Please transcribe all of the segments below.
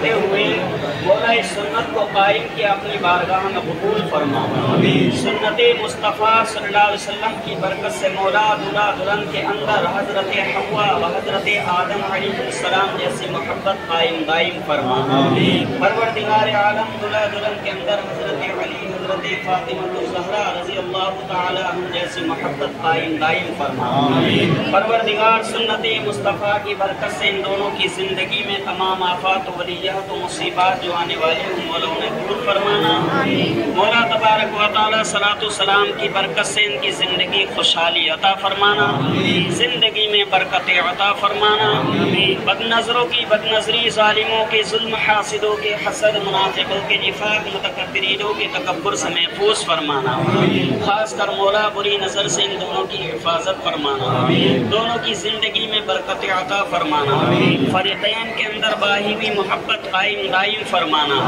کرتے ہوئے مولا اس سنت کو قائم کیا اپنی بارگاہ میں قبول فرما۔ سنت مصطفیٰ صلی اللہ علیہ وسلم کی برکت سے مولا دلہا دلہن کے اندر حضرت حوا و حضرت آدم علیہ السلام جیسی محبت قائم دائم فرما۔ پروردگار عالم دلہا دلہن کے اندر حضرت علی حضرت فاطمہ الزہرا رضی اللہ تعالی عنہ جیسی محبت قائم دائم فرما۔ پروردگار سنت مصطفیٰ کی برکت سے ان دونوں کی زندگی میں تمام آفات و بلیات و مصیبات جو آنے والی ہوں مولا انہیں دور فرمانا۔ مولا تبارک و تعالی صلاۃ و سلام کی برکت سے ان کی زندگی خوشحالی عطا فرمانا، زندگی میں برکت عطا فرمانا، بد نظروں کی بد نظری، ظالموں کے ظلم، حاسدوں کے حسد، منافقوں کے نفاق، متکبرینوں کے تکبر سے محفوظ فرمانا، خاص کر مولا بری نظر سے ان دونوں کی حفاظت فرمانا، دونوں کی زندگی میں برکت عطا فرمانا، فریقین کے اندر باہمی محبت قائم دائم فرمانا۔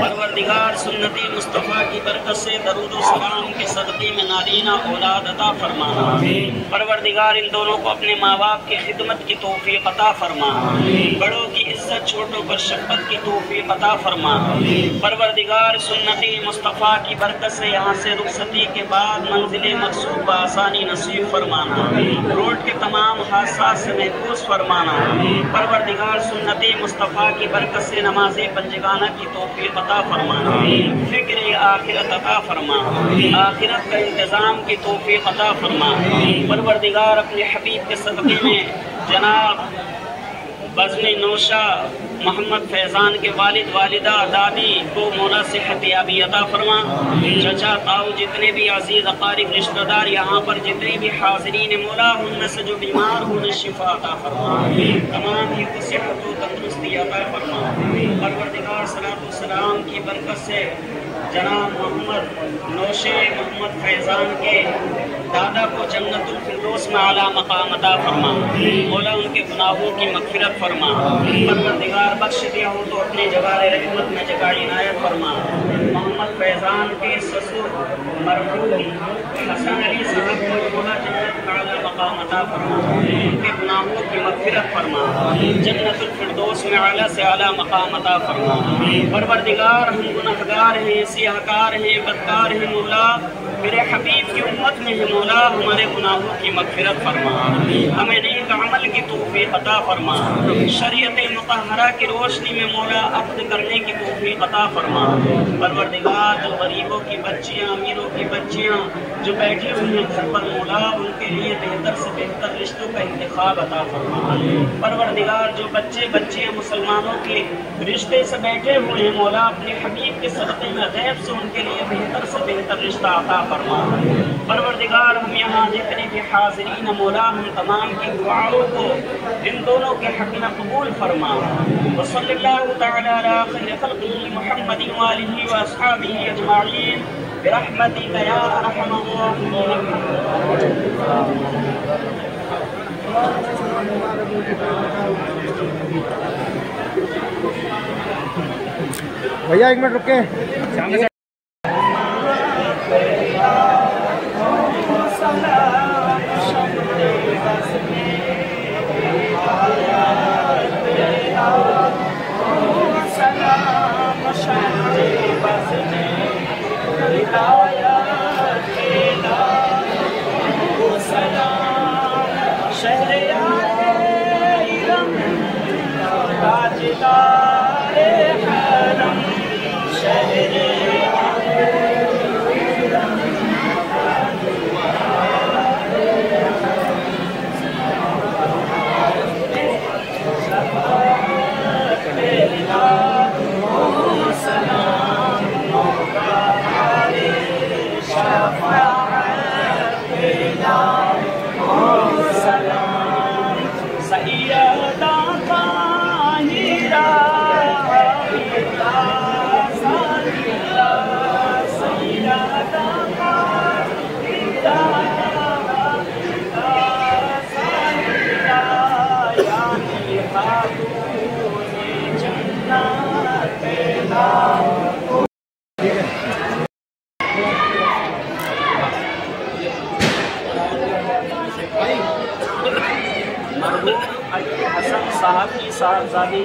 پروردگار سنت مصطفیٰ کی برکت سے درود و سلام کے صدقے میں نارینہ اولاد عطا فرمانا۔ پروردگار ان دونوں کو اپنے ماں باپ کی خدمت کی توفیق عطا فرما، بڑوں کی عزت چھوٹوں پر شفقت کی توفیق عطا فرما۔ پروردگار سنت مصطفیٰ کی برکت سے یہاں سے رخصتی کے بعد منزل مقصود بآسانی نصیب فرمانا، روڈ کے تمام حادثات سے محفوظ فرمانا۔ پروردگار سنت مصطفیٰ کی برکت سے نماز پنجگانہ کی توفیق عطا فرمانا، فکر آخرت عطا فرما، آخرت کا انتظام کی توفیق عطا فرما۔ پروردگار اپنے حبیب کے صدقے میں جناب بزم نوشہ محمد فیضان کے والد والدہ دادی کو مولا صحت یابی عطا فرما، چچا تاؤ جتنے بھی عزیز اقارب رشتہ دار یہاں پر جتنے بھی حاضرین مولا ان میں سے جو بیمار ہو انہیں شفا عطا فرما، تمام ہی کو صحت و تندرستی عطا فرما۔ پروردگار صلاۃ و سلام کی برکت سے جناب محمد نوشے محمد فیضان کے دادا کو جنت الفردوس میں اعلیٰ مقام عطا فرما، مولا ان کے گناہوں کی مغفرت فرما۔ پروردگار بخش دیا ہو تو اپنے جوار رحمت میں جگہ عنایت فرما۔ محمد فیضان کے سسر مرحوم حسن علی صاحب کو مولا جنت میں اعلیٰ مقام عطا فرما، ان کے گناہوں کی مغفرت فرما، جنت الفردوس میں اعلیٰ سے اعلیٰ مقام عطا فرما۔ پروردگار ہم گنہگار ہیں، سیاہ کار ہیں، بدکار ہیں مولا، میرے حبیب کی امت میں ہے مولا، ہمارے گناہوں کی مغفرت فرما، ہمیں نیک عمل کی توفیق عطا فرما، شریعت مطہرہ کی روشنی میں مولا عقد کرنے کی توفیق عطا فرما۔ پروردگار جو غریبوں کی بچیاں، امیروں کی بچیاں جو بیٹھی ہوئی ہیں گھر پر مولا، ان کے لیے بہتر سے بہتر رشتوں کا انتخاب عطا فرما۔ پروردگار جو بچے بچیاں مسلمانوں کے رشتے سے بیٹھے ہوئے ہیں مولا، اپنے حبیب کے صدقے میں غیب سے ان کے لیے بہتر سے بہتر رشتہ عطا فرما۔ پروردگار ہم یہاں جتنے بھی حاضرین ہیں مولا، ہم تمام کی دعاؤں کو ان دونوں کے حق میں قبول فرما۔ وصلی اللہ تعالی علی خیر خلقہ محمد وآلہ واصحابہ اجمعین برحمتک یا ارحم الراحمین۔ بھیا ایک منٹ رکے۔ مرحوم علی حسن صاحب کی صاحبزادی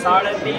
3.5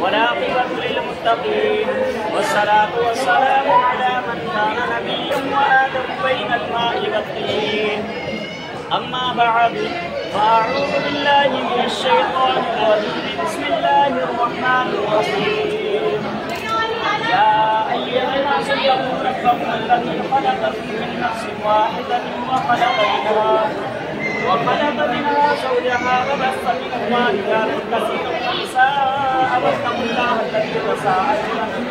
والعاقبة للمتقين والصلاة والسلام على من كان نبيا وآدم بين الماء والطين. أما بعد فأعوذ بالله من الشيطان الرجيم. بسم الله الرحمن الرحيم. يا أيها الناس اتقوا ربكم الذي خلقكم من نفس واحدة وخلق منها زوجها وبث منهما رجالا كثيرا ونساء واتقوا الله الذي تساءلون به